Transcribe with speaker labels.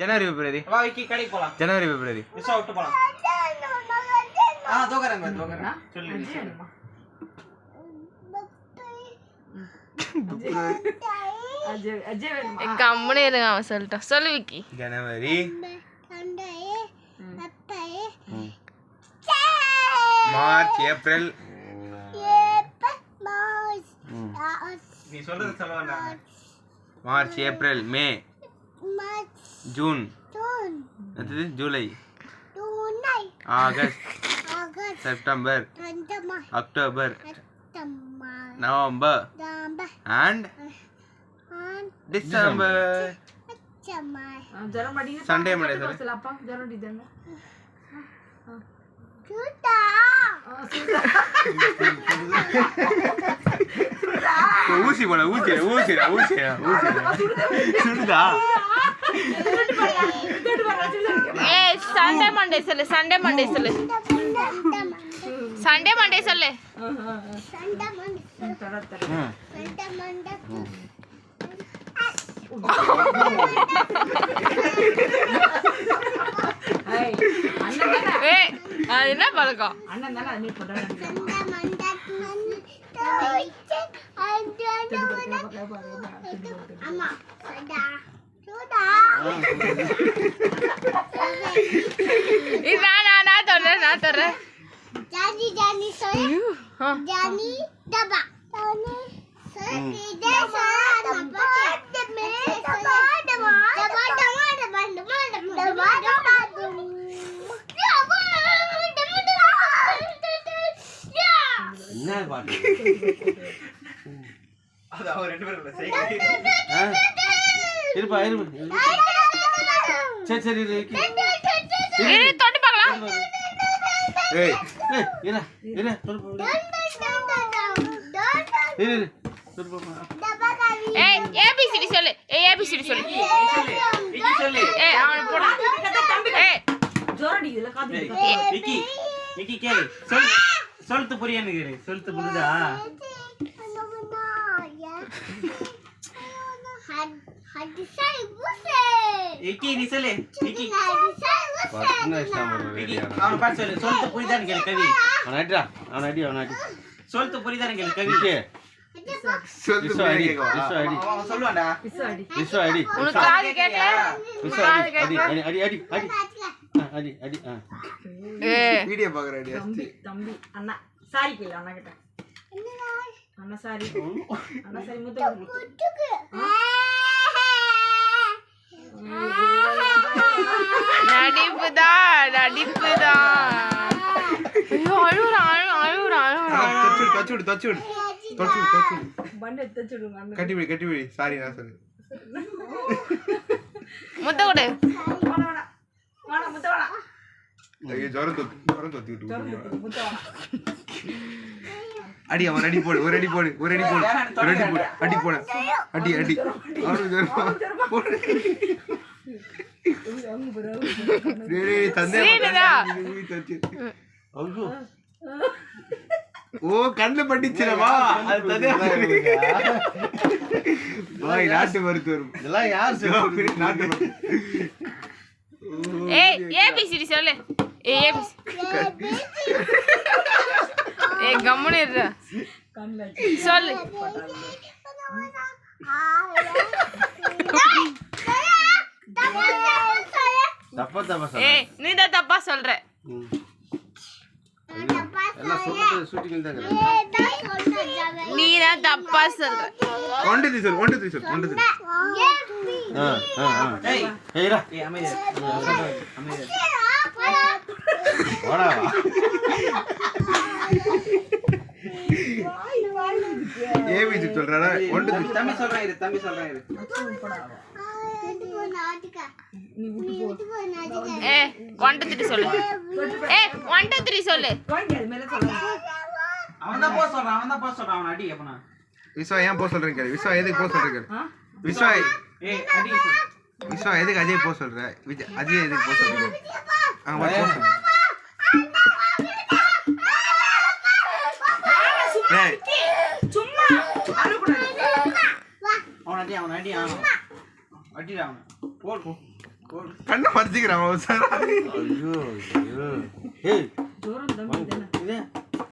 Speaker 1: ஜனவரி பிப்ரவரி
Speaker 2: வா விக்கி கடைக்கு போலாம்.
Speaker 1: ஜனவரி பிப்ரவரி
Speaker 2: விசா விட்டு போலாம். தோக்கறேன் சொல்லு.
Speaker 3: கம்முனே இருங்க அவன் சொல்லிட்டான். சொல்லு விக்கி.
Speaker 1: ஜனவரி மார்ச் ஏப்ரல்
Speaker 2: நீ சொல்றது சொல்ல வேண்டாம்.
Speaker 1: மார்ச் ஏப்ரல் மே ஜூன் அடுத்தது July August September October November and December. Sunday Monday சொல்லு. ஊசி போல சுடுதா.
Speaker 3: ஏய் சண்டே மண்டே சொல்லு. சண்டே மண்டே சொல்லு. ஏய் அது என்ன பழக்கம்?
Speaker 4: அண்ணன் தானே மீட் பண்றாங்க. அம்மா சடா சோடா
Speaker 3: இது நான் தரேன்.
Speaker 4: ஜானி சொல்லு. ஜானி டபா ஜானி சகிதே சாடமா டமே டபா
Speaker 1: என்ன பாட்டு
Speaker 2: அது அவர் ரெண்டு பேரும் சைக்கிள்
Speaker 1: இருப்பா சரி
Speaker 3: இரு தொட்டு பார்க்கலாம்.
Speaker 1: ஏய் இரு
Speaker 3: ஏய் ஏபிசிடி சொல்லு. ஏய் அவன போடா. ஏய்
Speaker 4: ஜோரடி இதல காது.
Speaker 2: விக்கி கேளு. சொல்லுது புரியன்னு சொல்லுது புரியுதா? விக்கி நீ சொல்லு. விக்கி அவன் பாட்டு சொல்லு. சொல்லுது புரியுதான்னு கேளு கவி.
Speaker 1: அவன் அடி
Speaker 2: சொல்லுது புரியுதான்னு கேளு கவி. சொல்லுவாண்டா.
Speaker 3: உனக்கு காது கேட்கல?
Speaker 1: அடி
Speaker 5: வீடியோ பாக்குறேன்.
Speaker 4: தம்பி அண்ணா சாரி கேளு அண்ணா கிட்ட. அண்ணா சாரி முத்து
Speaker 3: நடிப்புதான். ஐயோ அழுவுறான்.
Speaker 5: தச்சுடு
Speaker 4: பண்டை தச்சுடுங்க அண்ணா.
Speaker 5: கட்டிபிடி சாரி நான் சொல்லு.
Speaker 3: முத்த கொடு.
Speaker 4: வாடா முத்து வாடா.
Speaker 5: ஐயோ ஜோரம் தொத்திட்டு
Speaker 4: முத்து வாடா.
Speaker 5: அடி அவன் அடி போடு. ஒரு அடி போடு. அடி போடு. அடி அவரு ஜோரம் போடு. ஓ கண்ணு பட்டுச்சுடா. நாட்டு மருத்துவர்
Speaker 1: இதெல்லாம் யார்
Speaker 5: நாட்டு
Speaker 3: ஏய் ஏபிசிடி சொல்லு. ஏய் கம்முனு இரு. சொல்லு.
Speaker 1: தப்பா
Speaker 3: ஏய் நீ தான் தப்பா சொல்ற.
Speaker 1: எல்லாம் சொல்றது ஷூட்டிங் தான்.
Speaker 3: நீ தான் தப்பா சொல்ற.
Speaker 5: ஒன்று சொல்லு.
Speaker 2: ஏய்
Speaker 1: ஏய்டா
Speaker 2: அமைதியா.
Speaker 1: வாடா
Speaker 5: ஏபிசி சொல்றாடா.
Speaker 2: தம்பி சொல்றேன் இரு.
Speaker 4: நீ விட்டு போ.
Speaker 3: ஏய் 1 2 3 சொல்லு. ஏய் 1 2 3 சொல்லு.
Speaker 4: வாங்க மேல சொல்லு.
Speaker 2: அவன் தான் போக சொல்றான். அவன் அடி அப்பனா.
Speaker 5: விஸ்வா ஏன் போக சொல்றீங்க கேளு. விஸ்வா எதுக்கு போக சொல்றீங்க? விஸ்வா
Speaker 2: ஏய் அடி
Speaker 5: விஸ்வா எதுக்கு அஜய் போக சொல்ற? அஜய் எதுக்கு போக சொல்றீங்க? போக சொல்றேன்.
Speaker 4: சும்மா அழுகுடா.
Speaker 2: அவன் அடி அடிடா அவன் போடு.
Speaker 5: கண்ணை மறைச்சிக்கிறான் சார்.
Speaker 1: ஐயோ ஐயோ ஏய்
Speaker 4: ஜோரம் தம்பி தானே
Speaker 1: இது